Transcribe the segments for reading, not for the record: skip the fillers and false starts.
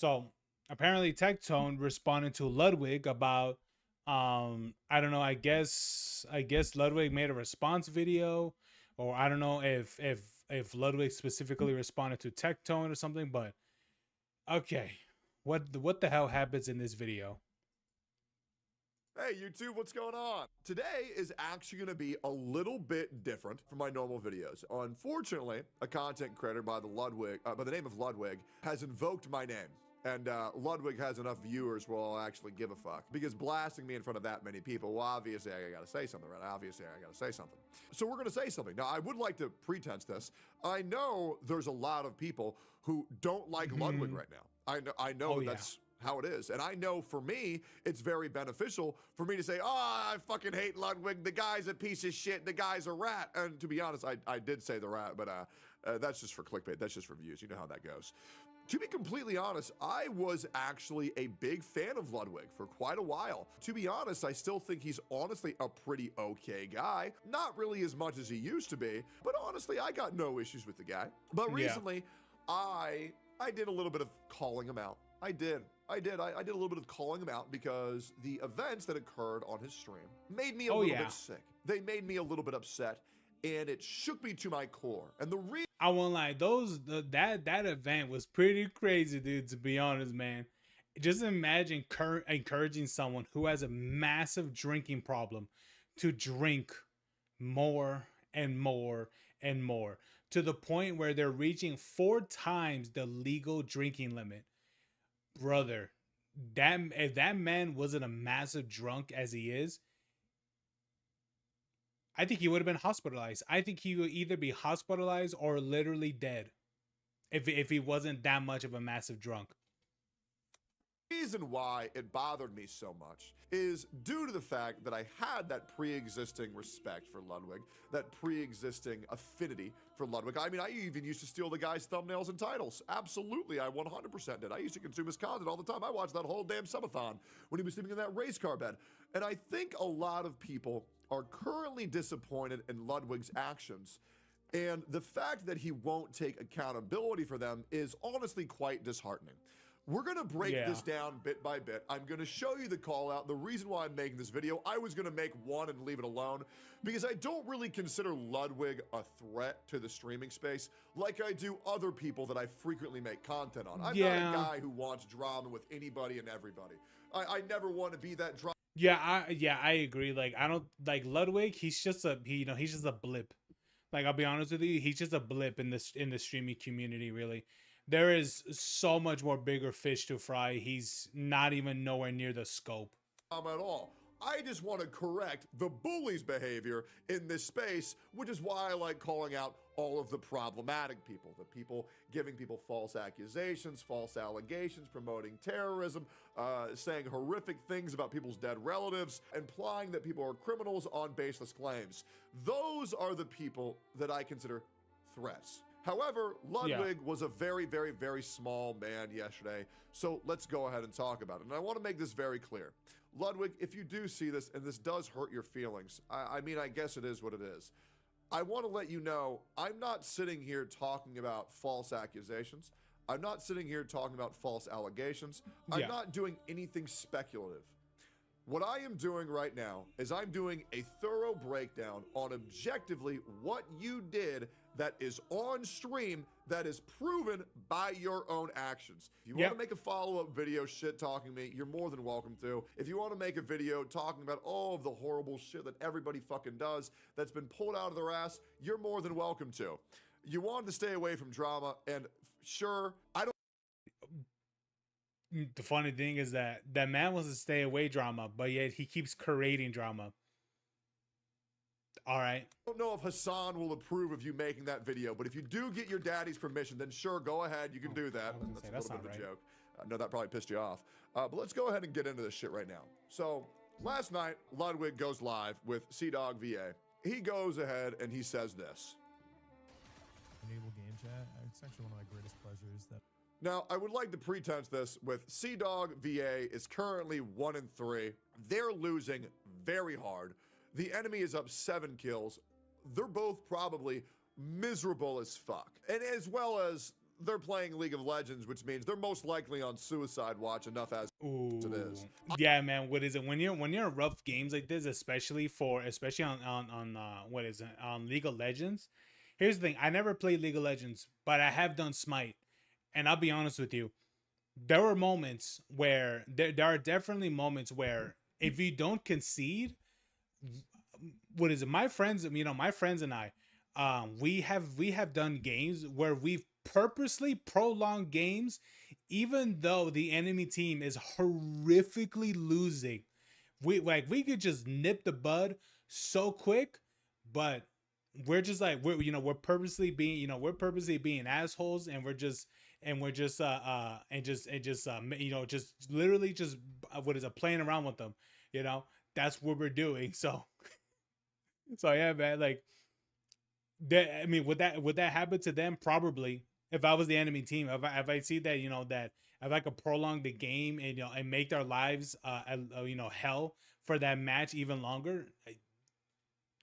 So apparently Tectone responded to Ludwig about I don't know, I guess Ludwig made a response video, or I don't know if Ludwig specifically responded to Tectone or something, but okay. What the hell happens in this video? Hey YouTube, what's going on? Today is actually going to be a little bit different from my normal videos. Unfortunately, a content creator by the name of Ludwig has invoked my name. And Ludwig has enough viewers where I'll actually give a fuck. Because blasting me in front of that many people, well, obviously I gotta say something, right? Obviously I gotta say something. So we're gonna say something. Now, I would like to pretense this. I know there's a lot of people who don't like Ludwig Mhm. right now. I know Oh that yeah. that's how it is. And I know for me, it's very beneficial for me to say, oh, I fucking hate Ludwig. The guy's a piece of shit. The guy's a rat. And to be honest, I did say the rat, but that's just for clickbait. That's just for views. You know how that goes. To be completely honest, I was actually a big fan of Ludwig for quite a while. To be honest, I still think he's honestly a pretty okay guy. Not really as much as he used to be, but honestly, I got no issues with the guy. But Yeah. recently, I did a little bit of calling him out. I did a little bit of calling him out because the events that occurred on his stream made me a Oh little bit yeah. sick. They made me a little bit upset, and it shook me to my core. And the reason I won't lie, that event was pretty crazy, dude. To be honest, man, just imagine encouraging someone who has a massive drinking problem to drink more and more and more to the point where they're reaching 4 times the legal drinking limit, brother. That if that man wasn't a massive drunk as he is, I think he would have been hospitalized. I think he would either be hospitalized or literally dead if he wasn't that much of a massive drunk. reason why it bothered me so much is due to the fact that I had that pre-existing respect for Ludwig, that pre-existing affinity for Ludwig. I mean, I even used to steal the guy's thumbnails and titles. Absolutely, I 100% did. I used to consume his content all the time. I watched that whole damn subathon when he was sleeping in that race car bed. And I think a lot of people are currently disappointed in Ludwig's actions. And the fact that he won't take accountability for them is honestly quite disheartening. We're gonna break Yeah. this down bit by bit. I'm gonna show you the call out, the reason why I'm making this video. I was gonna make one and leave it alone because I don't really consider Ludwig a threat to the streaming space like I do other people that I frequently make content on. I'm not a Yeah. guy who wants drama with anybody and everybody. I never want to be that drama. I agree. Like I don't like Ludwig. He's just a blip. Like I'll be honest with you, he's just a blip in the streaming community. Really, there is so much more bigger fish to fry. He's not even nowhere near the scope. At all. I just want to correct the bully's behavior in this space, which is why I like calling out all of the problematic people, the people giving people false accusations, false allegations, promoting terrorism, saying horrific things about people's dead relatives, implying that people are criminals on baseless claims. Those are the people that I consider threats. However, Yeah. Ludwig was a very, very, very small man yesterday, so let's go ahead and talk about it. And I want to make this very clear. Ludwig, if you do see this, and this does hurt your feelings, I mean, I guess it is what it is. I want to let you know, I'm not sitting here talking about false accusations. I'm not sitting here talking about false allegations. I'm Yeah. not doing anything speculative. What I am doing right now is I'm doing a thorough breakdown on objectively what you did that is on stream that is proven by your own actions. If you want to Yep. make a follow-up video shit talking me, you're more than welcome to. If you want to make a video talking about all of the horrible shit that everybody fucking does that's been pulled out of their ass, you're more than welcome to. You wanted to stay away from drama, and sure, I don't The funny thing is that that man wants to stay away drama, but yet he keeps creating drama. All right. know if Hassan will approve of you making that video, but if you do get your daddy's permission, then sure, go ahead. You can Oh, do I that. was gonna That's say a that's little bit not of a right. joke. I know that probably pissed you off. But let's go ahead and get into this shit right now. So last night, Ludwig goes live with CDog VA. He goes ahead and he says this. Enable game chat. It's actually one of my greatest pleasures. That Now, I would like to pretense this with CDog VA is currently 1-3. They're losing very hard. The enemy is up 7 kills. They're both probably miserable as fuck. And as well as they're playing League of Legends, which means they're most likely on suicide watch enough as it Ooh, is. yeah, man. What is it when you're in rough games like this, especially on what is it on League of Legends? Here's the thing: I never played League of Legends, but I have done Smite, and I'll be honest with you. There were moments where there are definitely moments where if you don't concede, what is it? My friends, my friends and I, we have done games where we've purposely prolonged games, even though the enemy team is horrifically losing. We could just nip the bud so quick, but we're just like we're purposely being assholes, and we're just just literally just what is it playing around with them, you know that's what we're doing. So yeah, man. Like that. I mean, would that happen to them? Probably. If I was the enemy team, if I see that that if I could prolong the game and and make their lives hell for that match even longer.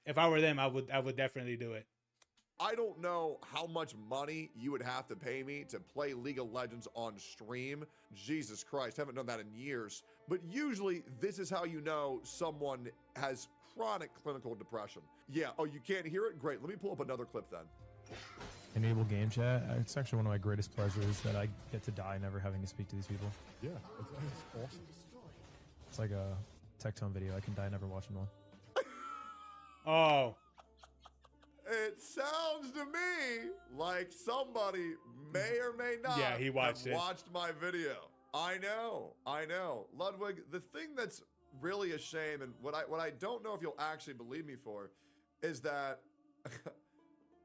If I were them, I would definitely do it. I don't know how much money you would have to pay me to play League of Legends on stream. Jesus Christ, haven't done that in years. But usually, this is how you know someone has chronic clinical depression. Yeah, oh, you can't hear it? Great, let me pull up another clip then. Enable game chat. It's actually one of my greatest pleasures that I get to die never having to speak to these people. Yeah, it's awesome. It's like a Tectone video. I can die never watching one. Oh, It sounds to me like somebody may or may not yeah, he watched have it. watched my video. I know. Ludwig, the thing that's really a shame, and what I don't know if you'll actually believe me for, is that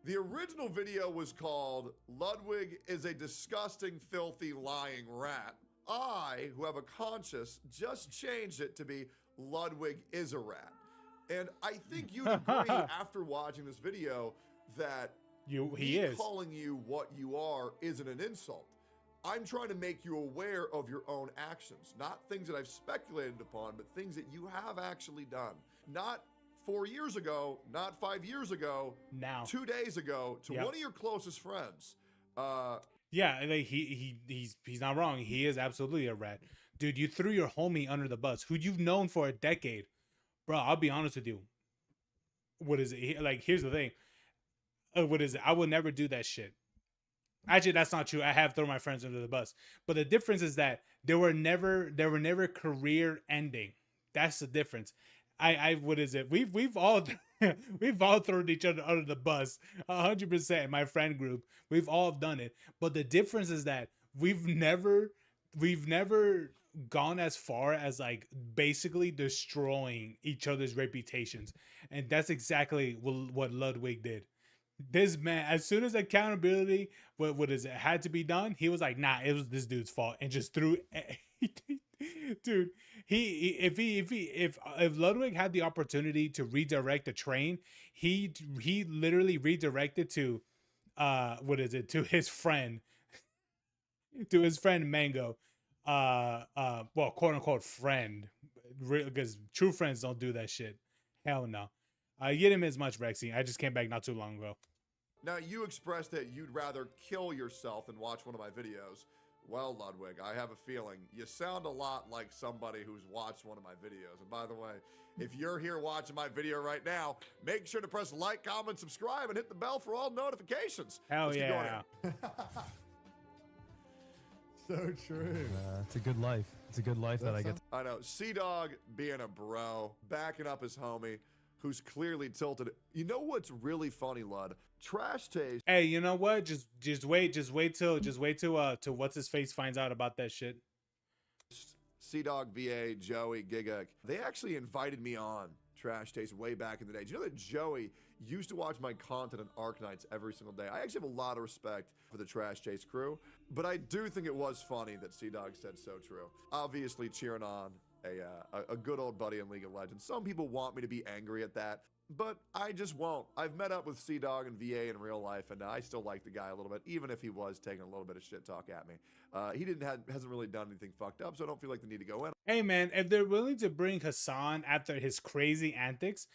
the original video was called Ludwig is a disgusting, filthy, lying rat. I, who have a conscience, just changed it to be Ludwig is a rat. And I think you'd agree after watching this video that He me is. calling you what you are isn't an insult. I'm trying to make you aware of your own actions, not things that I've speculated upon, but things that you have actually done. Not 4 years ago, not 5 years ago, Now. 2 days ago, to Yep. one of your closest friends. Yeah, like he's not wrong. He is absolutely a rat, dude. You threw your homie under the bus, who you've known for a decade, bro. I'll be honest with you. What is it? Like, here's the thing. What is it? I would never do that shit. Actually, that's not true. I have thrown my friends under the bus, but the difference is that they were never career ending. That's the difference. What is it? We've all we've all thrown each other under the bus 100%. My friend group, we've all done it. But the difference is that we've never gone as far as like basically destroying each other's reputations, and that's exactly what Ludwig did. This man, as soon as accountability, what is it, had to be done, he was like, "Nah, it was this dude's fault," and just threw. Dude, if Ludwig had the opportunity to redirect the train, he literally redirected to, what is it, to his friend Mango, well, quote unquote friend, because true friends don't do that shit. Hell no. You didn't miss much, Rexy. I just came back not too long ago. Now, you expressed that you'd rather kill yourself than watch one of my videos. Well, Ludwig, I have a feeling you sound a lot like somebody who's watched one of my videos. And by the way, if you're here watching my video right now, make sure to press like, comment, subscribe, and hit the bell for all notifications. Hell Let's keep going yeah. here. So true. It's a good life. It's a good life that I get. I know. Sea-Dog being a bro, backing up his homie, who's clearly tilted. You know what's really funny, Lud? Trash Taste. Hey, you know what? Just wait till what's his face finds out about that shit. Sea-Dog, VA, Joey, Giga, they actually invited me on Trash Taste way back in the day. Do you know that Joey used to watch my content on Arc Nights every single day? I actually have a lot of respect for the Trash Taste crew, but I do think it was funny that Sea-Dog said so true. Obviously cheering on a good old buddy in League of Legends. Some people want me to be angry at that, but I just won't. I've met up with Sea-Dog and VA in real life, and I still like the guy a little bit, even if he was taking a little bit of shit talk at me. He hasn't really done anything fucked up, so I don't feel like the need to go in. Hey man, if they're willing to bring Hassan after his crazy antics,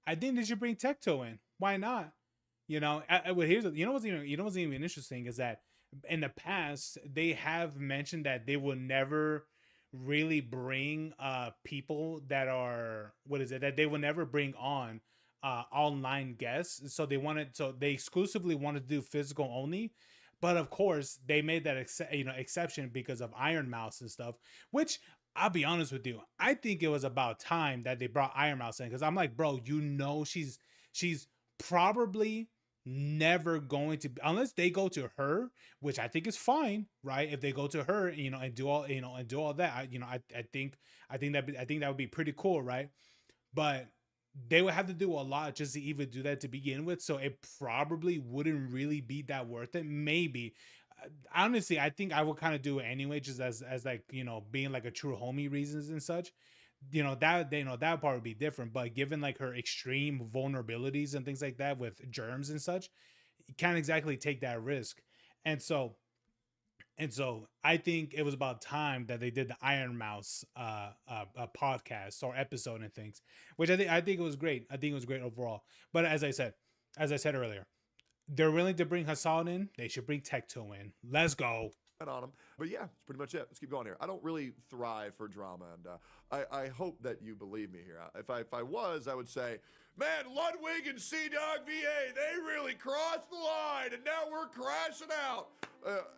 I think they should bring Tecto in. Why not? Well, here's what's even interesting is that in the past they have mentioned that they will never really bring people that are, what is it, that they will never bring on online guests. So they exclusively wanted to do physical only. But of course they made that exception because of Iron Mouse and stuff, which I'll be honest with you, I think it was about time that they brought Iron Mouse in, because I'm like, bro, she's probably never going to, unless they go to her, which I think is fine, right? If they go to her, and do all, and do all that, I think that would be pretty cool, right? But they would have to do a lot just to even do that to begin with, so it probably wouldn't really be that worth it. Maybe, honestly, I think I would kind of do it anyway, just as like, being like a true homie reasons and such. That part would be different, but given like her extreme vulnerabilities and things like that with germs and such, you can't exactly take that risk. And so and so I think it was about time that they did the Iron Mouse podcast or episode and things, which I think it was great. I think it was great overall. But as I said earlier, they're willing to bring Hassan in. They should bring Tech2 in. Let's go. on them. But yeah, that's pretty much it. Let's keep going here. I don't really thrive for drama, and I hope that you believe me here. If I was, I would say, man, Ludwig and Dog VA, they really crossed the line, and now we're crashing out.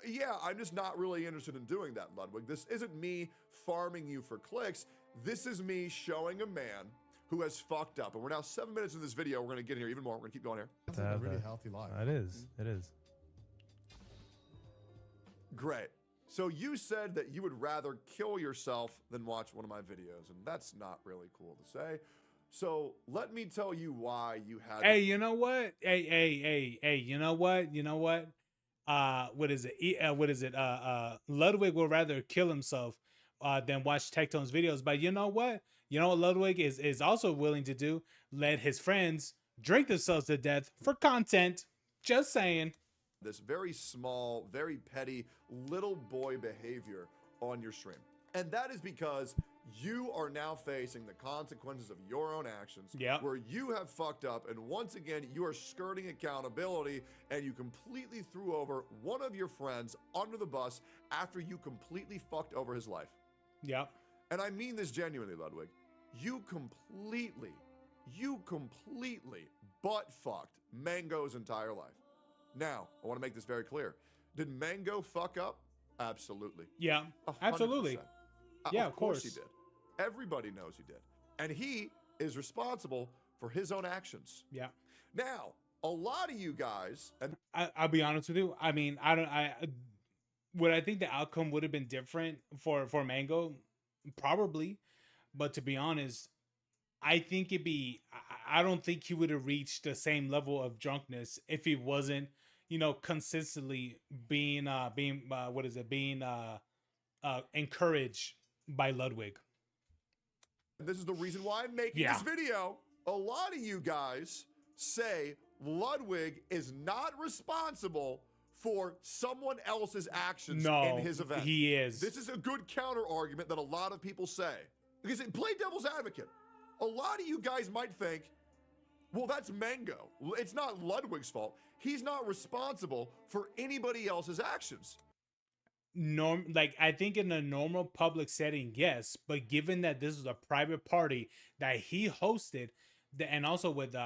Yeah, I'm just not really interested in doing that, Ludwig. This isn't me farming you for clicks. This is me showing a man who has fucked up. And we're now 7 minutes in this video. We're going to get in here even more. We're going to keep going here. That's like a really healthy life. It is. It is. Great. So you said that you would rather kill yourself than watch one of my videos, and that's not really cool to say. So let me tell you why you had. Hey, you know what? Hey, you know what? What is it? What is it? Ludwig would rather kill himself than watch Tectone's videos. But you know what? You know what Ludwig is also willing to do? Let his friends drink themselves to death for content. Just saying. This very small, very petty little boy behavior on your stream. And that is because you are now facing the consequences of your own actions, where you have fucked up, and once again, you are skirting accountability, and you completely threw over one of your friends under the bus after you completely fucked over his life. Yep. And I mean this genuinely, Ludwig. You completely butt fucked Mango's entire life. Now, I want to make this very clear. Did Mango fuck up? Absolutely. Yeah, 100%. absolutely. Yeah, of course he did. Everybody knows he did. And he is responsible for his own actions. Yeah. Now, a lot of you guys, and I'll be honest with you. I mean, would I think the outcome would have been different for Mango? Probably. But to be honest, I don't think he would have reached the same level of drunkenness if he wasn't, consistently being encouraged by Ludwig. this is the reason why I'm making this video. A lot of you guys say Ludwig is not responsible for someone else's actions in his event. He is. This is a good counter argument that a lot of people say. Because play devil's advocate. A lot of you guys might think, well, that's Mango. It's not Ludwig's fault. He's not responsible for anybody else's actions. I think in a normal public setting, yes, but given that this is a private party that he hosted, and also with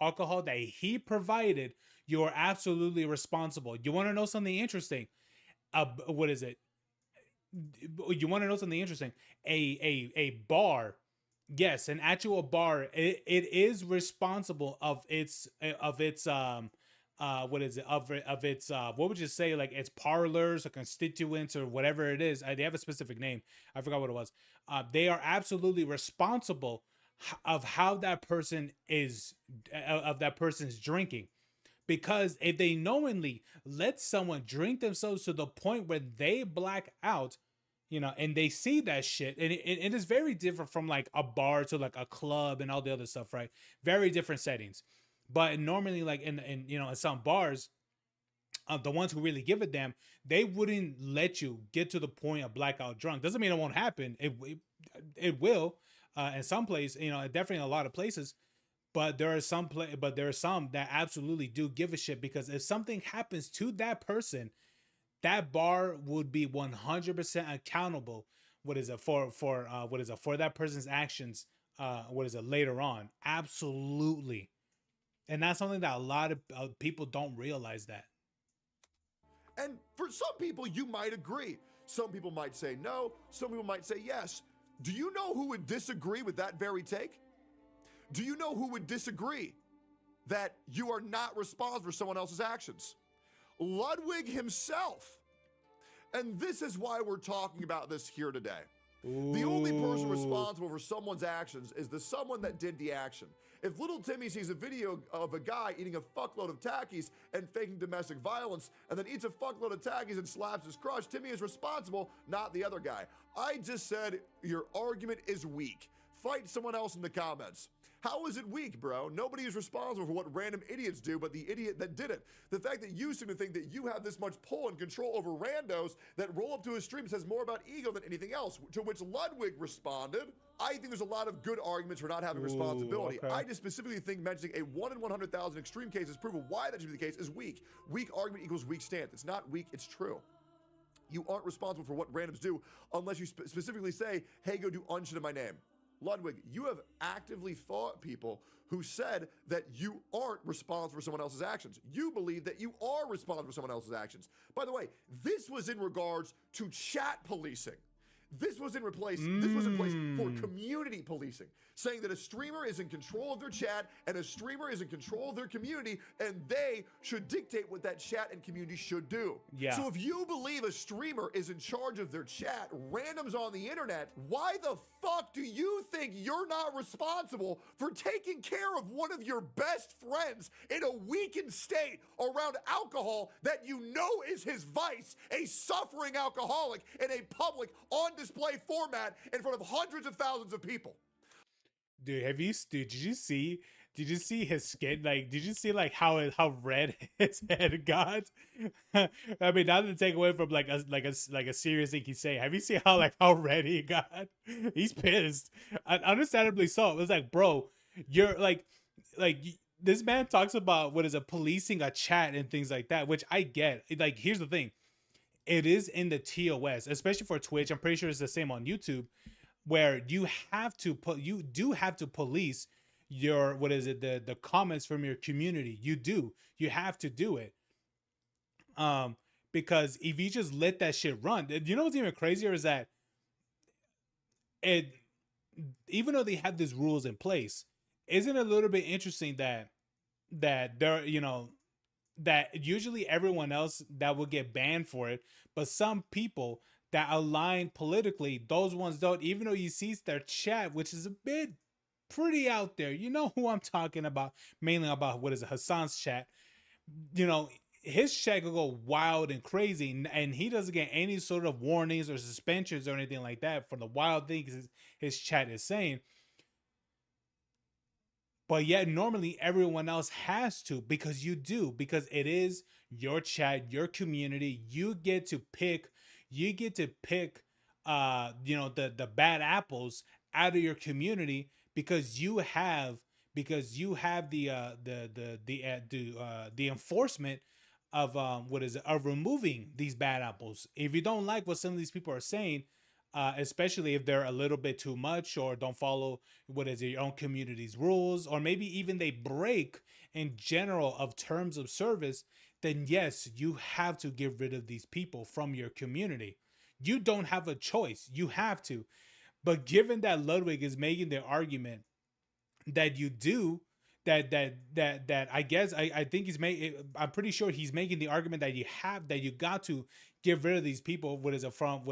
alcohol that he provided, you are absolutely responsible. You want to know something interesting? What is it? You want to know something interesting? A bar, yes, an actual bar. It is responsible of its what is it, of its what would you say, like its parlors or constituents or whatever it is. They have a specific name. I forgot what it was. They are absolutely responsible of how that person is, of that person's drinking. Because if they knowingly let someone drink themselves to the point where they black out, and they see that shit, and it is very different from like a bar to like a club and all the other stuff, right? Very different settings. But normally, like in some bars, the ones who really give a damn, they wouldn't let you get to the point of blackout drunk. Doesn't mean it won't happen. It will, in some places, definitely in a lot of places. But there are some that absolutely do give a shit, because if something happens to that person, that bar would be 100% accountable. What is it for what is it for that person's actions? What is it later on? Absolutely, and that's something that a lot of people don't realize that. And for some people, you might agree. Some people might say no. Some people might say yes. Do you know who would disagree with that very take? Do you know who would disagree that you are not responsible for someone else's actions? Ludwig himself. And this is why we're talking about this here today. The only person Ooh. responsible for someone's actions is the someone that did the action. If little Timmy sees a video of a guy eating a fuckload of Takis and faking domestic violence, and then eats a fuckload of Takis and slaps his crush, Timmy is responsible, not the other guy. I just said your argument is weak. Fight someone else in the comments. How is it weak, bro? Nobody is responsible for what random idiots do but the idiot that did it. The fact that you seem to think that you have this much pull and control over randos that roll up to his stream says more about ego than anything else, to which Ludwig responded, I think there's a lot of good arguments for not having responsibility. Okay. I just specifically think mentioning a 1 in 100,000 extreme case as proof of why that should be the case is weak. Weak argument equals weak stance. It's not weak, it's true. You aren't responsible for what randoms do unless you specifically say, hey, go do unshit in my name. Ludwig, you have actively fought people who said that you aren't responsible for someone else's actions. You believe that you are responsible for someone else's actions. By the way, this was in regards to chat policing. This was in place for community policing, saying that a streamer is in control of their chat and a streamer is in control of their community, and they should dictate what that chat and community should do. Yeah. So if you believe a streamer is in charge of their chat, randoms on the internet, why the fuck do you think you're not responsible for taking care of one of your best friends in a weakened state around alcohol that you know is his vice, a suffering alcoholic in a public on display format in front of hundreds of thousands of people? Dude, did you see his skin? Like, did you see like how red his head got? I mean, not to take away from like a serious thing he's saying. Have you seen how red he got? He's pissed, and understandably so. It was like, bro, you're this man talks about what is a policing a chat and things like that, which I get. Like, here's the thing: it is in the TOS, especially for Twitch. I'm pretty sure it's the same on YouTube, where you do have to police your what is it the comments from your community. You have to do it, um because if you just let that shit run, you know what's even crazier is that it even though they have these rules in place, isn't it a little bit interesting that there that usually everyone else that will get banned for it, but some people that align politically, those ones don't, even though you see their chat, which is a bit pretty out there. You know who I'm talking about, mainly about what is it, Hassan's chat. You know, his chat could go wild and crazy, and he doesn't get any sort of warnings or suspensions or anything like that for the wild things his chat is saying. But yet normally everyone else has to, because because it is your chat, your community. You get to pick the bad apples out of your community, because you have the enforcement of what is it, of removing these bad apples. If you don't like what some of these people are saying, especially if they're a little bit too much or don't follow what is it, your own community's rules, or maybe even they break in general of terms of service, then yes, you have to get rid of these people from your community. You don't have a choice. You have to. But given that Ludwig is making the argument that you do, that I guess I think he's making, I'm pretty sure he's making the argument that you got to get rid of these people. What is it from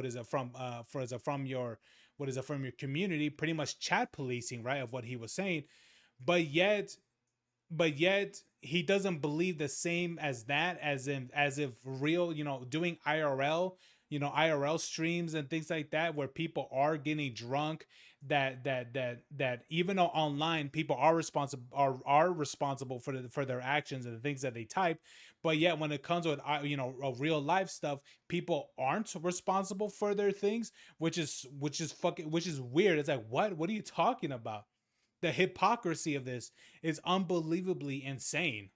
your community, pretty much chat policing, right, of what he was saying. But yet but yet he doesn't believe the same as that, as if real, doing IRL streams and things like that, where people are getting drunk, that even though online people are responsible for their actions and the things that they type, but yet when it comes with real life stuff, people aren't responsible for their things, which is weird. It's like, what are you talking about? The hypocrisy of this is unbelievably insane.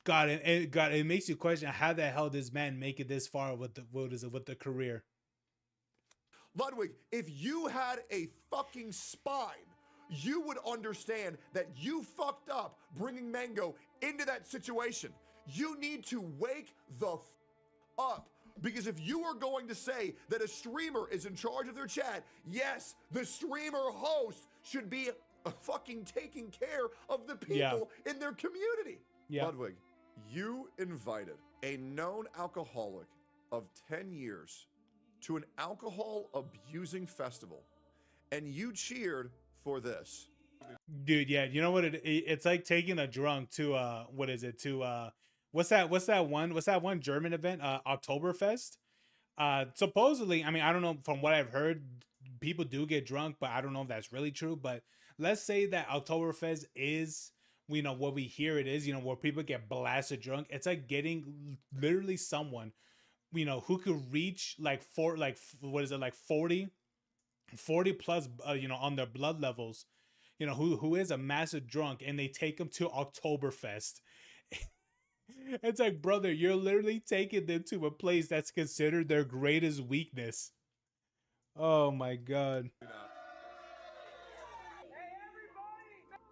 it makes you question how the hell this man make it this far with the with the career. Ludwig, if you had a fucking spine, you would understand that you fucked up bringing Mango into that situation. You need to wake the up. Because if you are going to say that a streamer is in charge of their chat, yes, the streamer host should be fucking taking care of the people in their community. Yeah. Ludwig, you invited a known alcoholic of 10 years to an alcohol abusing festival, and you cheered for this. Dude, yeah, you know what it's like taking a drunk to what is it to what's that one German event, Oktoberfest. Supposedly, I mean, I don't know, from what I've heard, people do get drunk, but I don't know if that's really true. But let's say that Oktoberfest is, you know, what we hear it is, you know, where people get blasted drunk. It's like getting literally someone, you know, who could reach like what is it, like 40 plus, you know, on their blood levels, you know, who is a massive drunk, and they take them to Oktoberfest. It's like, brother, you're literally taking them to a place that's considered their greatest weakness. Oh my god.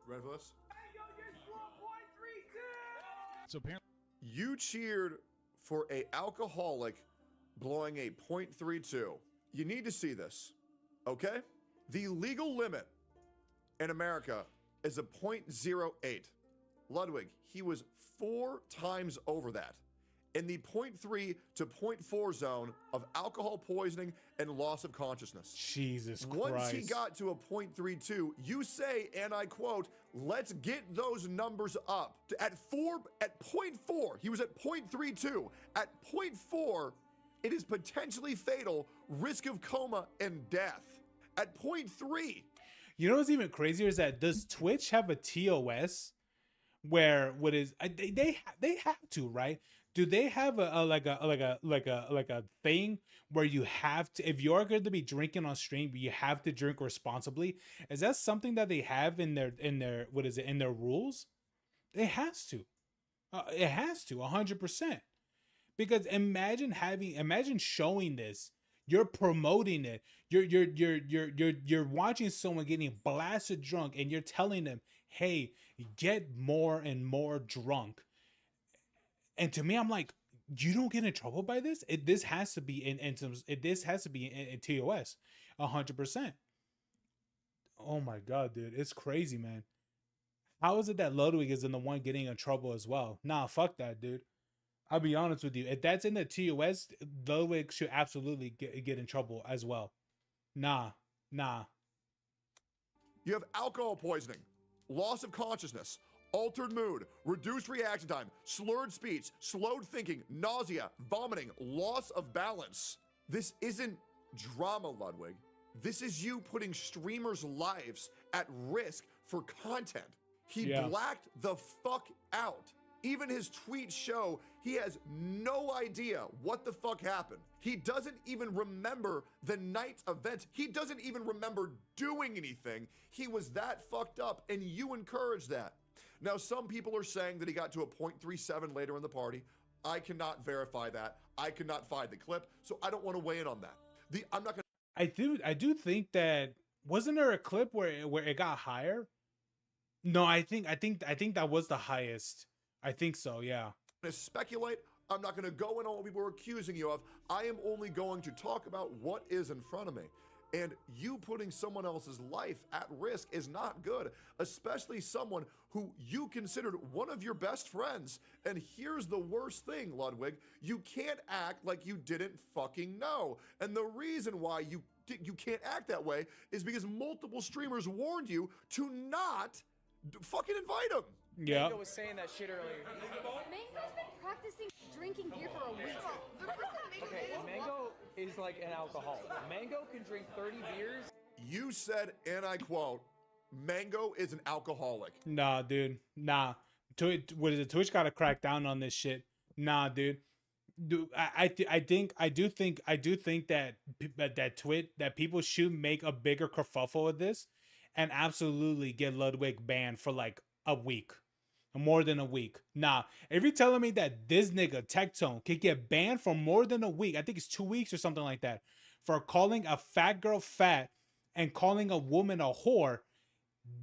Ready for this? So apparently, You cheered for a alcoholic blowing a .32. You need to see this, okay? The legal limit in America is a .08. Ludwig, he was 4 times over that in the .3 to .4 zone of alcohol poisoning and loss of consciousness. Jesus Christ. Once he got to a .32, you say, and I quote, let's get those numbers up. At .4, he was at .32. At .4, it is potentially fatal, risk of coma and death. At .3, you know what's even crazier is that, does Twitch have a TOS where what is they have to, right? Do they have a thing where you have to, if you're going to be drinking on stream, you have to drink responsibly? Is that something that they have in their what is it, in their rules? It has to. It has to 100%. Because imagine showing this. You're promoting it. You're watching someone getting blasted drunk, and you're telling them, "Hey, get more and more drunk." And to me, I'm like, you don't get in trouble by this. This has to be in some. This has to be in TOS, 100%. Oh my god, dude, it's crazy, man. How is it that Ludwig is in the one getting in trouble as well? Nah, fuck that, dude. I'll be honest with you. If that's in the TOS, Ludwig should absolutely get in trouble as well. Nah, nah. you have alcohol poisoning, loss of consciousness, altered mood, reduced reaction time, slurred speech, slowed thinking, nausea, vomiting, loss of balance. This isn't drama, Ludwig. This is you putting streamers' lives at risk for content. He blacked the fuck out. Even his tweets show he has no idea what the fuck happened. He doesn't even remember the night's event. He doesn't even remember doing anything. He was that fucked up, and you encouraged that. Now, some people are saying that he got to a .37 later in the party. I cannot verify that. I cannot find the clip, so I don't want to weigh in on that. I'm not gonna. I do think that, wasn't there a clip where it got higher? No, I think that was the highest. I think so, yeah. To speculate. I'm not going to go in on what people are accusing you of. I am only going to talk about what is in front of me. And you putting someone else's life at risk is not good, especially someone who you considered one of your best friends. And here's the worst thing, Ludwig. You can't act like you didn't fucking know. And the reason why you can't act that way is because multiple streamers warned you to not fucking invite him. Yeah. Mango was saying that shit earlier. Mango's been practicing drinking beer for a week. Okay, Mango is like an alcoholic. Mango can drink 30 beers. You said, and I quote, Mango is an alcoholic. Nah, dude. Nah. What is it? Twitch got to crack down on this shit. Nah, dude. Dude, I do think that people should make a bigger kerfuffle of this, and absolutely get Ludwig banned for like a week. more than a week. Nah, if you're telling me that this nigga Tectone could get banned for more than a week, I think it's 2 weeks or something like that, for calling a fat girl fat and calling a woman a whore,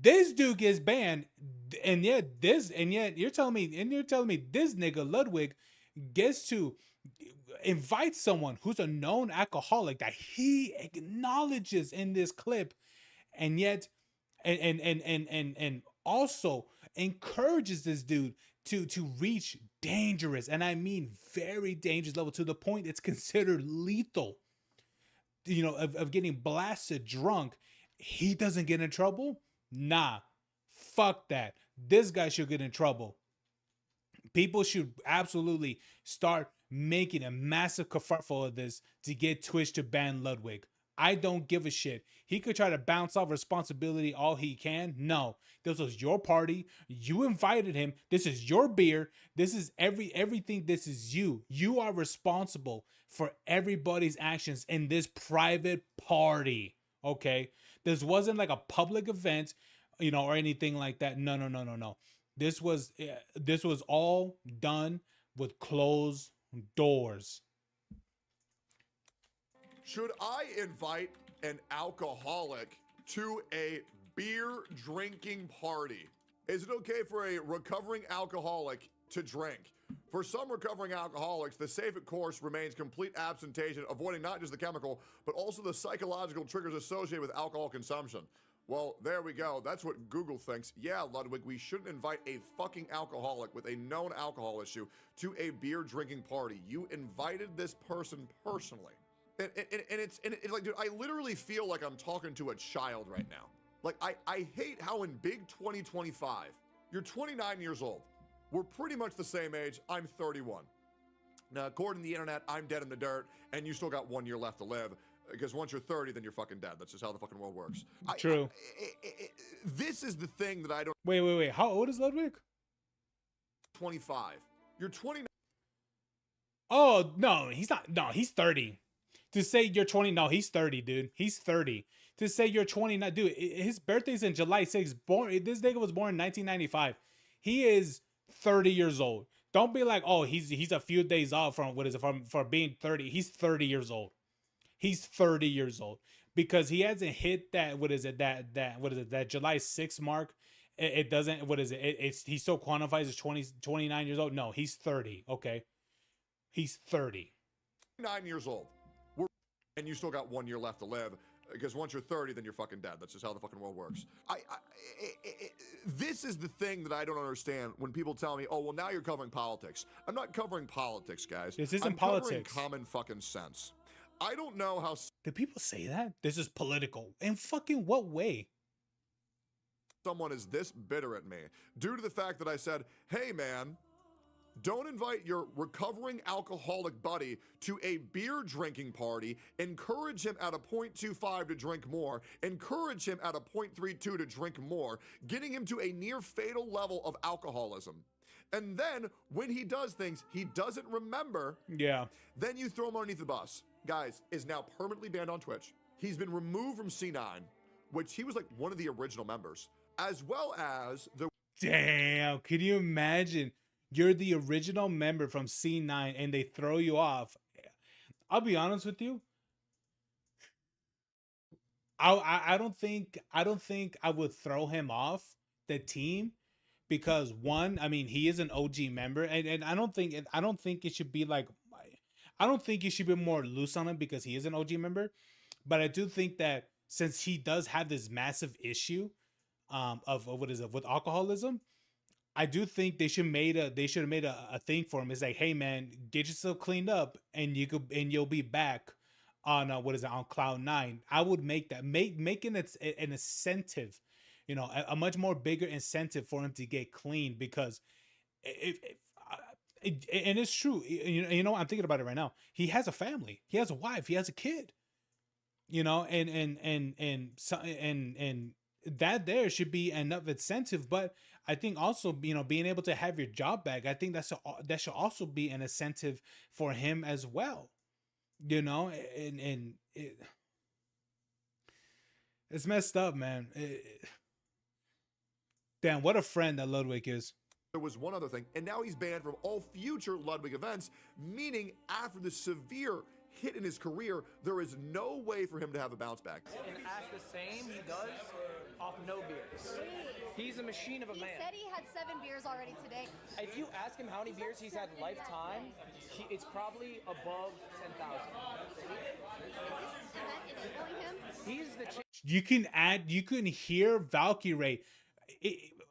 this dude gets banned, and yet you're telling me this nigga Ludwig gets to invite someone who's a known alcoholic that he acknowledges in this clip, and yet and also encourages this dude to reach dangerous, and I mean very dangerous level, to the point it's considered lethal, of getting blasted drunk. He doesn't get in trouble. Nah, fuck that. This guy should get in trouble. People should absolutely start making a massive kerfuffle of this to get Twitch to ban Ludwig. I don't give a shit. He could try to bounce off responsibility all he can. No, this was your party. You invited him. This is your beer. This is everything. This is you. You are responsible for everybody's actions in this private party. Okay, this wasn't like a public event, or anything like that. No, no, no, no, no. This was all done with closed doors. Should I invite an alcoholic to a beer drinking party? Is it okay for a recovering alcoholic to drink? For some recovering alcoholics, the safe course remains complete abstention, avoiding not just the chemical, but also the psychological triggers associated with alcohol consumption. Well, there we go. That's what Google thinks. Yeah, Ludwig, we shouldn't invite a fucking alcoholic with a known alcohol issue to a beer drinking party. You invited this person personally. And it's like, dude, I literally feel like I'm talking to a child right now. Like, I hate how in big 2025, you're 29 years old. We're pretty much the same age. I'm 31. Now, according to the internet, I'm dead in the dirt, and you still got 1 year left to live. Because once you're 30, then you're fucking dead. That's just how the fucking world works. True. This is the thing that I don't. Wait. How old is Ludwig? 25. You're 29. Oh, no, he's not. No, he's 30. To say you're 20, no, he's 30, dude. He's 30. To say you're 29, dude, his birthday's in July 6th. This nigga was born in 1995. He is 30 years old. Don't be like, oh, he's a few days off from for being 30. He's 30 years old. He's 30 years old, because he hasn't hit that, that July 6th mark. It doesn't, he still quantifies as 29 years old. No, he's 30. Okay. He's 30. 9 years old. And you still got 1 year left to live. Because once you're 30, then you're fucking dead. That's just how the fucking world works. This is the thing that I don't understand when people tell me, oh, well, now you're covering politics. I'm not covering politics, guys. This isn't I'm politics. covering common fucking sense. I don't know how Do people say that? This is political. In fucking what way? someone is this bitter at me due to the fact that I said, hey, man, don't invite your recovering alcoholic buddy to a beer drinking party. Encourage him at a 0.25 to drink more. Encourage him at a 0.32 to drink more, getting him to a near fatal level of alcoholism. And then when he does things he doesn't remember, Yeah. then you throw him underneath the bus. Guys, is now permanently banned on Twitch. He's been removed from C9, which he was like one of the original members, as well as the Damn. Can you imagine? You're the original member from C9 and they throw you off. I'll be honest with you. I don't think I would throw him off the team, because one, I mean, he is an OG member, and I don't think it should be like, I don't think you should be more loose on him because he is an OG member. But I do think that since he does have this massive issue of with alcoholism, I do think they should have made a thing for him. It's like, hey man, get yourself cleaned up and you'll be back on on cloud 9. I would make that make an incentive, a much more bigger incentive for him to get clean, because and it's true. I'm thinking about it right now. He has a family. He has a wife. He has a kid. And that there should be enough incentive. But I think also, being able to have your job back, I think that should also be an incentive for him as well. And it's messed up, man. Damn, what a friend that Ludwig is. there was one other thing, and now he's banned from all future Ludwig events, meaning after the severe hit in his career, there is no way for him to have a bounce back. And act the same he does off no beers. He's a machine of a man. He said he had 7 beers already today. If you ask him how many beers he's had lifetime, it's probably above 10,000. Is this event enabling him? He's the You can hear Valkyrie,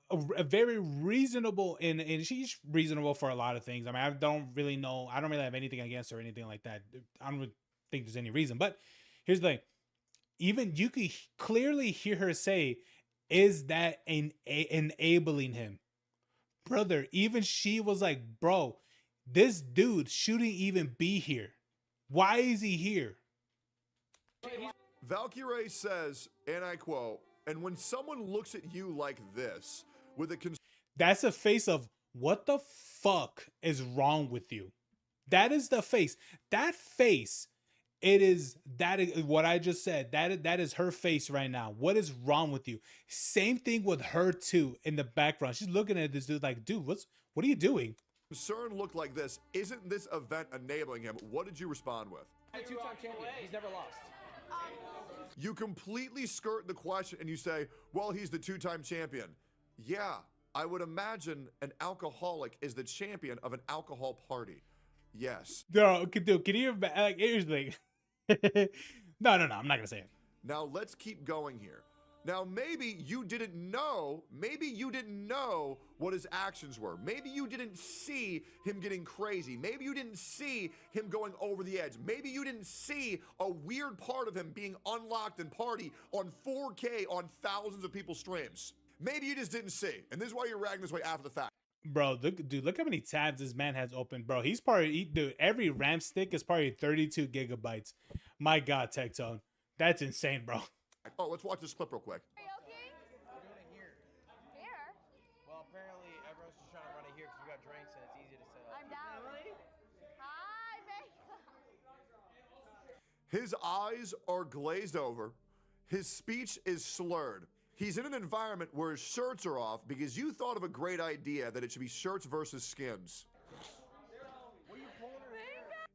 a very reasonable, and she's reasonable for a lot of things. I mean, I don't really have anything against her or anything like that. I don't think there's any reason, but here's the thing. Even you could clearly hear her say, is that enabling him? Brother, even she was like, bro, this dude shouldn't even be here. Why is he here? Valkyrie says, and I quote, and when someone looks at you like this, with a that's a face of, what the fuck is wrong with you? That is the face. That face, that is what I just said. That is her face right now. What is wrong with you? Same thing with her too in the background. She's looking at this dude like, dude, what are you doing? concern looked like this, isn't this event enabling him? What did you respond with? He's a two-time champion. He's never lost. You completely skirt the question and you say, well, he's the two-time champion. Yeah, I would imagine an alcoholic is the champion of an alcohol party. Yes. No, dude, can you like, here's the thing. No, I'm not gonna say it. Now let's keep going here. Now maybe you didn't know what his actions were. Maybe you didn't see him getting crazy. Maybe you didn't see him going over the edge. Maybe you didn't see a weird part of him being unlocked and party on 4K on thousands of people's streams. Maybe you just didn't see, and this is why you're reacting this way after the fact. Bro, look how many tabs this man has open. Bro, dude, every RAM stick is probably 32 gigabytes. My God, Tectone. That's insane, bro. Oh, let's watch this clip real quick. Karaoke? We're doing it here. Here? Well, apparently everyone's just trying to run it here because we got drinks and it's easy to set up. I'm down. Hi, babe. His eyes are glazed over. His speech is slurred. He's in an environment where his shirts are off because you thought of a great idea that it should be shirts versus skins.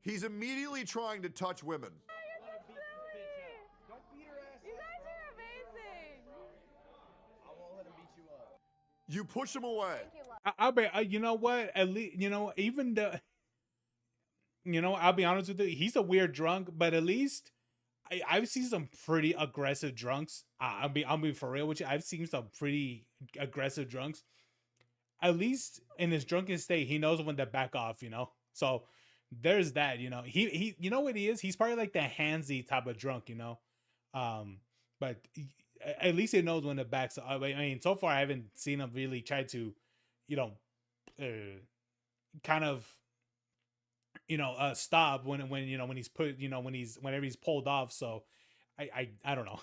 He's immediately trying to touch women. Don't beat her ass. You guys are amazing. I won't let him beat you up. You push him away. Thank you, love. I'll be, you know what? At least, even I'll be honest with you. He's a weird drunk, but at least I've seen some pretty aggressive drunks. I'll be for real with you. I've seen some pretty aggressive drunks. At least in his drunken state, he knows when to back off. So there's that. He you know what he is? He's probably like the handsy type of drunk. But at least he knows when to back. So I mean, so far I haven't seen him really try to, kind of. Stop when he's put, whenever he's pulled off. So I don't know.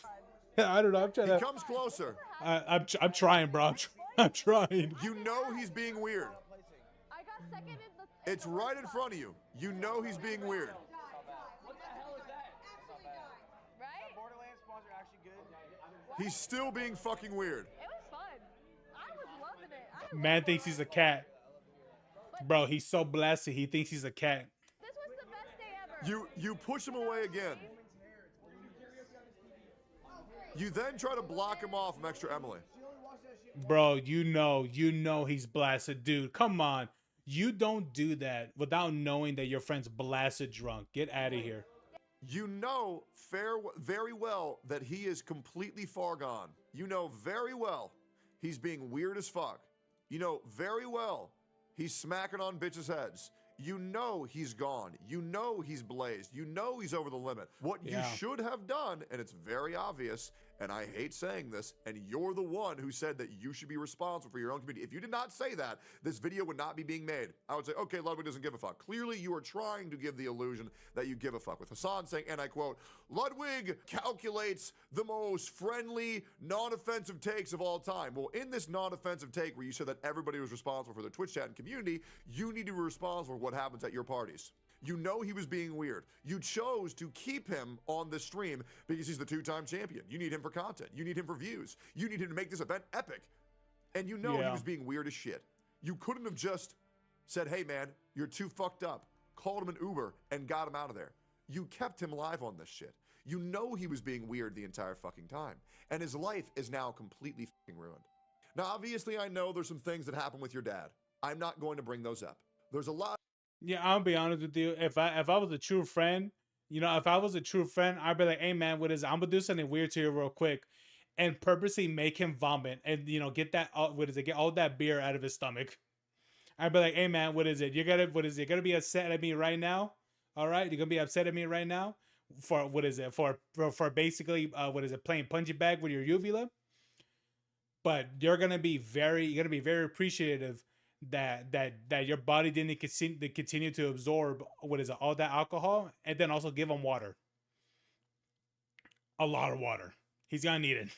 I don't know. I'm trying He to. comes closer. I'm trying, bro. I'm trying. You know he's being weird. I got second in the... It's right in front of you. You know he's being weird. What the hell is that? Right? Borderlands sponsor actually good. He's still being fucking weird. It was fun. I was loving it. Man thinks he's a cat. Bro, he's so blasted. He thinks he's a cat. This was the best day ever. You push him away again. You then try to block him off from Extra Emily. Bro, you know he's blasted. Dude, come on. You don't do that without knowing that your friend's blasted drunk. Get out of here. You know very well that he is completely far gone. You know very well he's being weird as fuck. You know very well he's smacking on bitches' heads. You know he's gone. You know he's blazed. You know he's over the limit. What you should have done, and it's very obvious, and I hate saying this, and you're the one who said that you should be responsible for your own community. If you did not say that, this video would not be being made. I would say, okay, Ludwig doesn't give a fuck. Clearly, you are trying to give the illusion that you give a fuck. With Hassan saying, and I quote, Ludwig calculates the most friendly, non-offensive takes of all time. Well, in this non-offensive take where you said that everybody was responsible for their Twitch chat and community, you need to be responsible for what happens at your parties. You know he was being weird. You chose to keep him on the stream because he's the two-time champion. You need him for content. You need him for views. You need him to make this event epic. And you know he was being weird as shit. You couldn't have just said, hey man, you're too fucked up, called him an Uber and got him out of there. You kept him live on this shit. You know he was being weird the entire fucking time. And his life is now completely fucking ruined. Now, obviously, I know there's some things that happen with your dad. I'm not going to bring those up. There's a lot. Yeah, I'll be honest with you. If I was a true friend, you know, if I was a true friend, I'd be like, hey man, what is it? I'm gonna do something weird to you real quick, and purposely make him vomit, and you know, get that what is it? Get all that beer out of his stomach. I'd be like, hey man, what is it? What is it? You're gonna be upset at me right now? All right, you're gonna be upset at me right now for what is it? For basically what is it? Playing punching bag with your uvula. But you're gonna be very appreciative that your body didn't continue to absorb what is it, all that alcohol, and then also give him water, a lot of water. He's gonna need it.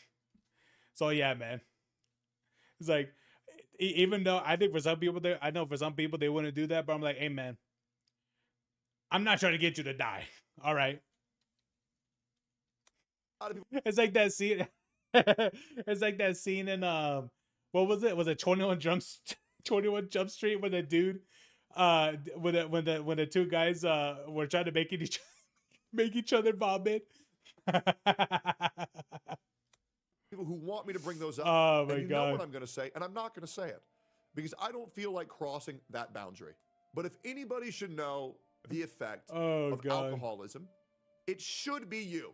So yeah, man. It's like even though I think for some people I know for some people they wouldn't do that, but I'm like, hey man, I'm not trying to get you to die. All right. It's like that scene. It's like that scene in what was it? Was it 21 Jump Street when the dude when the two guys were trying to make each other vomit. People who want me to bring those up. Oh my and you God. know what I'm going to say, and I'm not going to say it because I don't feel like crossing that boundary. But if anybody should know the effect of alcoholism, it should be you.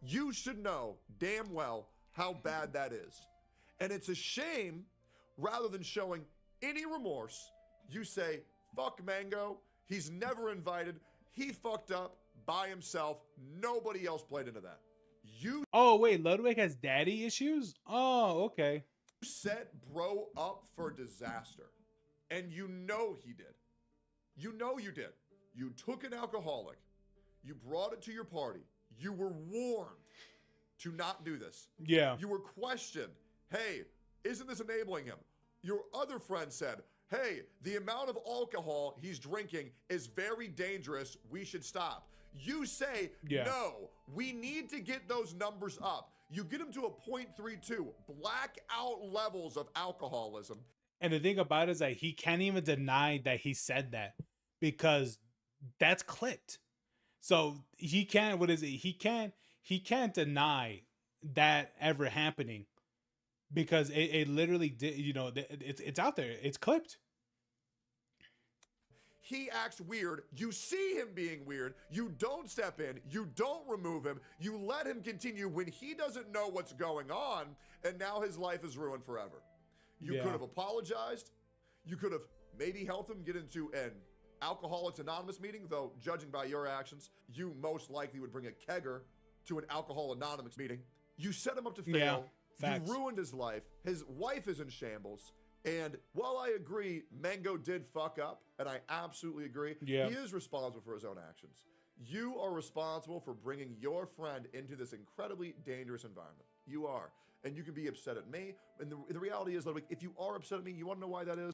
You should know damn well how bad that is. And it's a shame, rather than showing any remorse, you say, fuck Mango, he's never invited, he fucked up by himself, nobody else played into that. You Oh wait, Ludwig has daddy issues? Oh, okay. set bro up for disaster. And you know he did. You know you did. You took an alcoholic, you brought it to your party, you were warned to not do this. Yeah. You were questioned. Hey, isn't this enabling him? Your other friend said, hey, the amount of alcohol he's drinking is very dangerous. We should stop. You say, no, we need to get those numbers up. You get him to a 0.32, blackout levels of alcoholism. And the thing about it is that he can't even deny that he said that because that's clipped. So he can't, what is it? He can't deny that ever happening because it literally did, you know, it's out there. It's clipped. He acts weird. You see him being weird. You don't step in. You don't remove him. You let him continue when he doesn't know what's going on, and now his life is ruined forever. You could have apologized. You could have maybe helped him get into an Alcoholics Anonymous meeting, though judging by your actions, you most likely would bring a kegger to an Alcohol Anonymous meeting. You set him up to fail. Facts. You ruined his life. His wife is in shambles. And while I agree, Mango did fuck up, and I absolutely agree, he is responsible for his own actions. You are responsible for bringing your friend into this incredibly dangerous environment. You are. And you can be upset at me. And the reality is, Ludwig, if you are upset at me, you want to know why that is?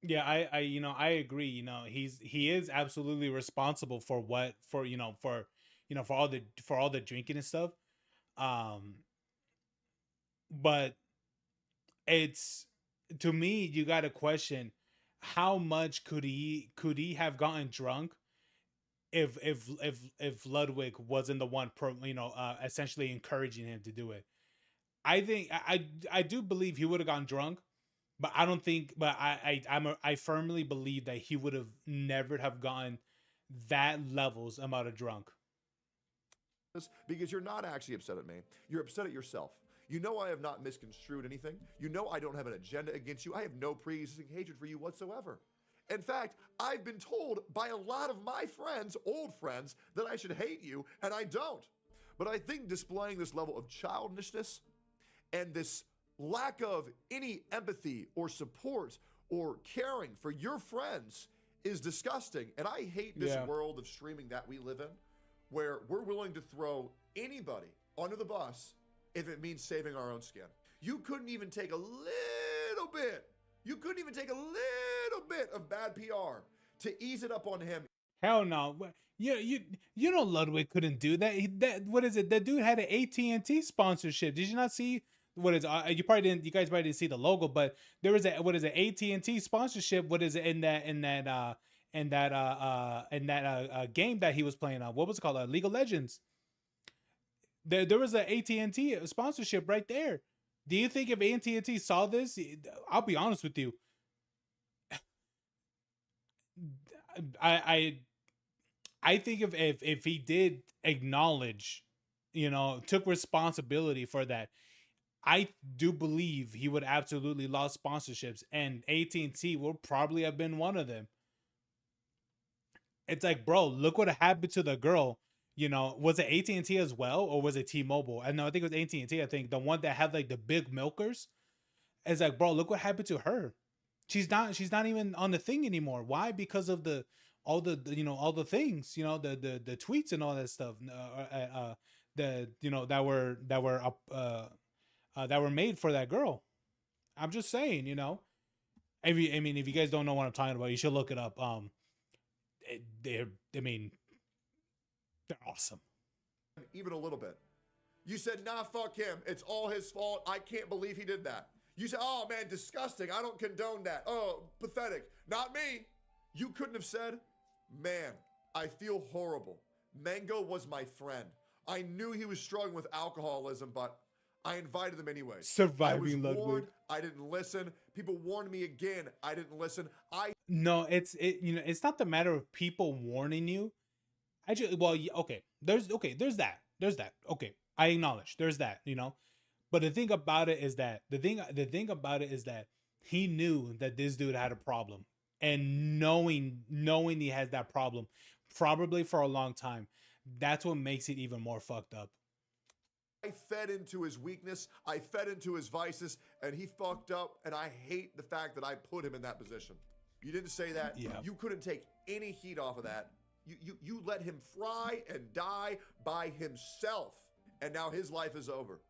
Yeah, I agree. You know, he is absolutely responsible for for all the drinking and stuff. But it's, to me, you got to question how much could he have gotten drunk if Ludwig wasn't the one essentially encouraging him to do it. I think I do believe he would have gotten drunk, but I don't think. But I firmly believe that he would have never have gotten that levels amount of drunk. Because you're not actually upset at me. You're upset at yourself. You know I have not misconstrued anything. You know I don't have an agenda against you. I have no pre-existing hatred for you whatsoever. In fact, I've been told by a lot of my friends, old friends, that I should hate you, and I don't. But I think displaying this level of childishness and this lack of any empathy or support or caring for your friends is disgusting. And I hate this world of streaming that we live in, where we're willing to throw anybody under the bus if it means saving our own skin. You couldn't even take a little bit. You couldn't even take a little bit of bad PR to ease it up on him. Hell no. You know Ludwig couldn't do that. What is it? That dude had an AT&T sponsorship. Did you not see what is you guys probably didn't see the logo, but there was a what is it AT&T sponsorship. What is it in that game that he was playing on? What was it called? League of Legends. There was an AT&T sponsorship right there. Do you think if AT&T saw this, I'll be honest with you, I I think if he did acknowledge, took responsibility for that, I do believe he would absolutely lost sponsorships, and AT&T will probably have been one of them. It's like, bro, look what happened to the girl. Was it AT&T as well, or was it T-Mobile? I know, I think it was AT&T. I think the one that had like the big milkers. It's like, bro, look what happened to her. She's not even on the thing anymore. Why? Because of all the things, the tweets and all that stuff. The that were made for that girl. I'm just saying, if you guys don't know what I'm talking about, you should look it up. They're I mean, they're awesome. Even a little bit. You said, nah, fuck him. It's all his fault. I can't believe he did that. You said, oh man, disgusting. I don't condone that. Oh, pathetic. Not me. You couldn't have said, man, I feel horrible. Mango was my friend. I knew he was struggling with alcoholism, but I invited him anyway. Surviving I was Ludwig. warned. I didn't listen. People warned me again. I didn't listen. No, it's not the matter of people warning you. Okay, there's that. Okay, I acknowledge there's that, But the thing about it is that he knew that this dude had a problem, and knowing he has that problem, probably for a long time, that's what makes it even more fucked up. I fed into his weakness. I fed into his vices, and he fucked up. And I hate the fact that I put him in that position. You didn't say that. Yeah. You couldn't take any heat off of that. You let him fry and die by himself, and now his life is over.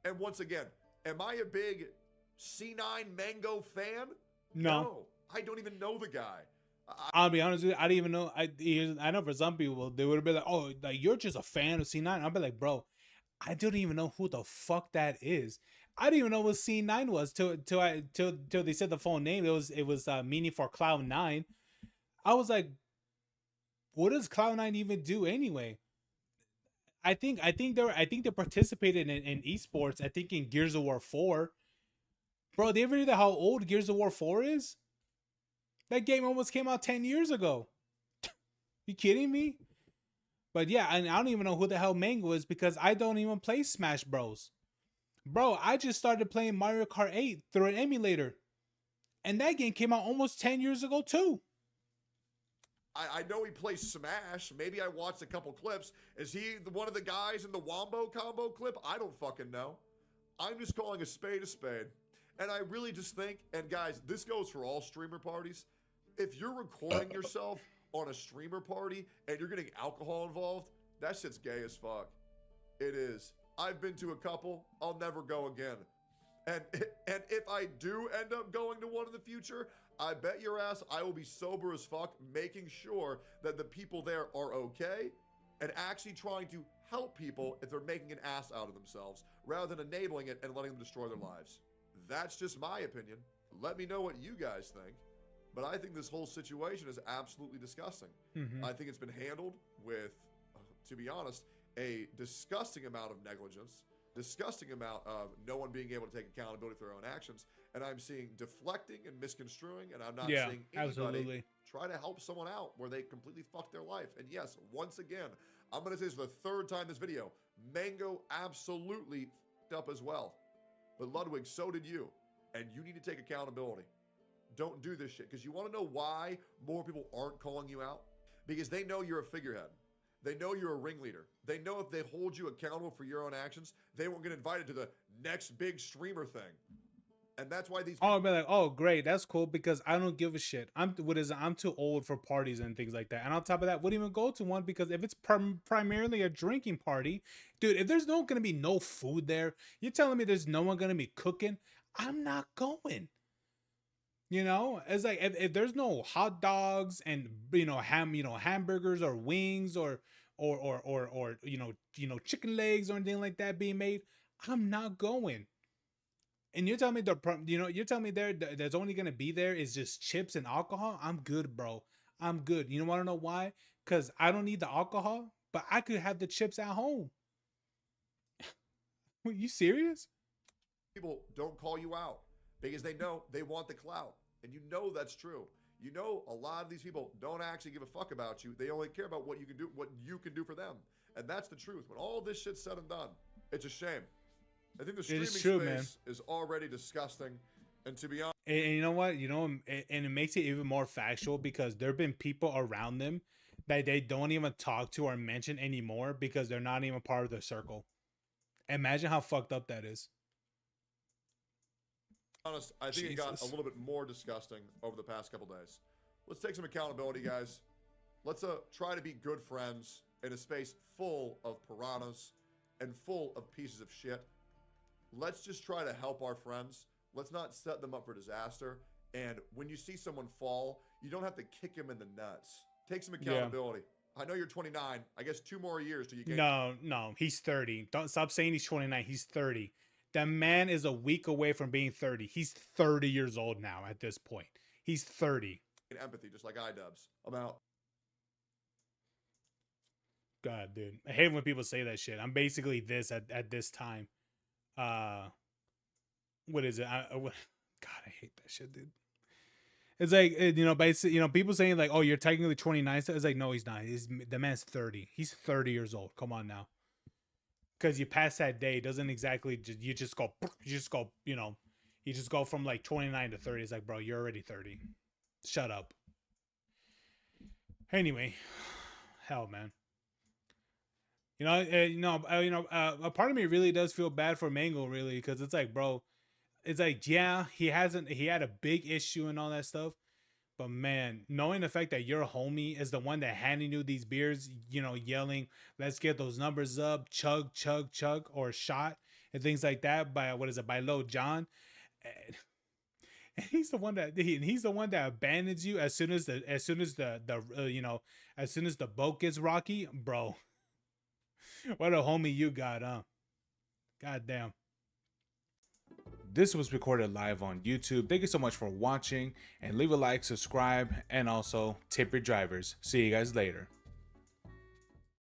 And once again, am I a big C9 Mango fan? No. I don't even know the guy. I'll be honest with you, I didn't even know. I know for some people they would have been like, "Oh, like you're just a fan of C9." I'll be like, "Bro, I don't even know who the fuck that is. I didn't even know what C9 was till they said the full name. It was meaning for Cloud9. I was like, what does Cloud9 even do anyway? I think they participated in esports. I think in Gears of War 4. Bro, do you ever know how old Gears of War 4 is? That game almost came out 10 years ago. You kidding me? But yeah, and I don't even know who the hell Mango is because I don't even play Smash Bros. Bro, I just started playing Mario Kart 8 through an emulator. And that game came out almost 10 years ago too. I know he plays Smash. Maybe I watched a couple clips. Is he one of the guys in the Wombo combo clip? I don't fucking know. I'm just calling a spade a spade. And I really just think, and guys, this goes for all streamer parties. If you're recording yourself on a streamer party and you're getting alcohol involved, that shit's gay as fuck. It is. I've been to a couple. I'll never go again. And if I do end up going to one in the future, I bet your ass I will be sober as fuck, making sure that the people there are okay and actually trying to help people if they're making an ass out of themselves rather than enabling it and letting them destroy their lives. That's just my opinion. Let me know what you guys think. But I think this whole situation is absolutely disgusting. Mm-hmm. I think it's been handled with, to be honest, a disgusting amount of negligence, disgusting amount of no one being able to take accountability for their own actions. And I'm seeing deflecting and misconstruing, and I'm not seeing anybody try to help someone out where they completely fucked their life. And yes, once again, I'm going to say this for the third time this video, Mango absolutely fucked up as well. But Ludwig, so did you. And you need to take accountability. Don't do this shit. Because you want to know why more people aren't calling you out? Because they know you're a figurehead. They know you're a ringleader. They know if they hold you accountable for your own actions, they won't get invited to the next big streamer thing. And that's why these. I'll be like, oh, great, that's cool because I don't give a shit. I'm too old for parties and things like that. And on top of that, wouldn't even go to one because if it's primarily a drinking party, dude, if there's gonna be no food there, you're telling me there's no one gonna be cooking, I'm not going. It's like if there's no hot dogs and hamburgers or wings or chicken legs or anything like that being made, I'm not going. And you're telling me you're telling me there's only gonna be there is just chips and alcohol. I'm good, bro. I'm good. You want to know why? Because I don't need the alcohol, but I could have the chips at home. Are you serious? People don't call you out because they know they want the clout. And you know that's true. You know a lot of these people don't actually give a fuck about you. They only care about what you can do for them. And that's the truth. When all this shit's said and done, it's a shame. I think the streaming space is already disgusting. And to be honest, and you know what? And it makes it even more factual because there have been people around them that they don't even talk to or mention anymore because they're not even part of their circle. Imagine how fucked up that is. I think it got a little bit more disgusting over the past couple days. Let's take some accountability, guys. Let's try to be good friends in a space full of piranhas and full of pieces of shit. Let's just try to help our friends. Let's not set them up for disaster. And when you see someone fall, you don't have to kick him in the nuts. Take some accountability. I know you're 29. I guess 2 more years till you get. No, he's 30. Don't stop saying he's 29. He's 30. That man is a week away from being 30. He's 30 years old now at this point. He's 30. Empathy, just like iDubbbz. I'm out. God, dude. I hate when people say that shit. I'm basically this at this time. What is it? God, I hate that shit, dude. It's like, basically, people saying like, oh, you're technically 29. So it's like, no, he's not. The man's 30. He's 30 years old. Come on now. Because you pass that day, doesn't exactly you just go from like 29 to 30. It's like, bro, you're already 30. Shut up. Anyway, hell, man. A part of me really does feel bad for Mango, really, because it's like, bro, it's like, yeah, he had a big issue and all that stuff. But man, knowing the fact that your homie is the one that handing you these beers, yelling, let's get those numbers up, chug, chug, chug, or shot, and things like that by Lil Jon. And he's the one that abandons you as soon as the boat gets rocky, bro. What a homie you got, huh? God damn. This was recorded live on YouTube. Thank you so much for watching, and leave a like, subscribe, and also tip your drivers. See you guys later.